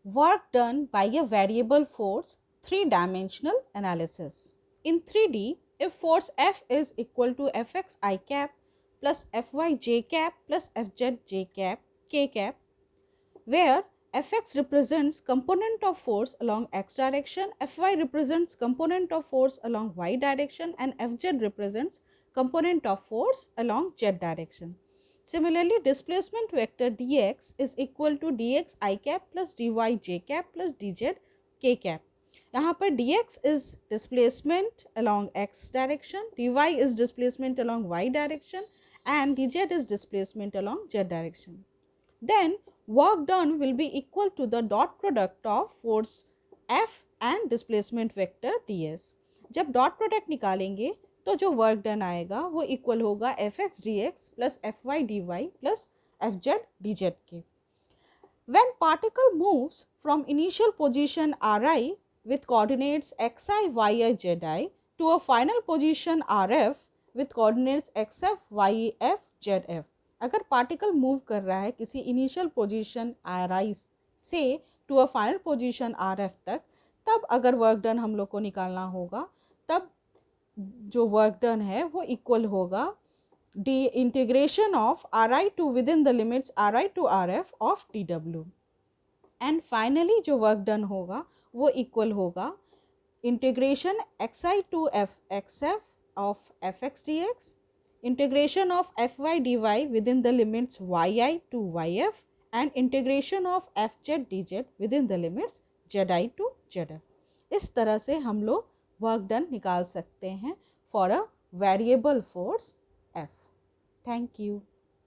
work done by a variable force three-dimensional analysis. In 3D, if force F is equal to Fx I cap plus Fy j cap plus Fz j cap k cap, where Fx represents component of force along x direction, Fy represents component of force along y direction, and Fz represents component of force along z direction. Similarly, displacement vector dx is equal to dx I cap plus dy j cap plus dz k cap. यहाँ पर dx is displacement along x direction, dy is displacement along y direction, and dz is displacement along z direction. Then work done will be equal to the dot product of force F and displacement vector ds. जब dot product निकालेंगे तो जो work done आएगा वो equal होगा F X D X plus F Y D Y plus F Z D Z के. When particle moves from initial position Ri with coordinates xi, yi, zi to a final position Rf with coordinates xf, yf, zf. अगर particle move कर रहा है किसी initial position Ri से to a final position Rf तक, तब अगर work done हम लोग को निकालना होगा, तब जो वर्क डन है वो इक्वल होगा D integration of Ri to within the limits Ri to Rf of dw. And finally जो वर्क डन होगा वो इक्वल होगा integration xi to xf of fx dx, integration of fy dy within the limits yi to yf, and integration of fz dz within the limits zi to zf. इस तरह से हम लोग work done निकाल सकते हैं for a variable force f. Thank you.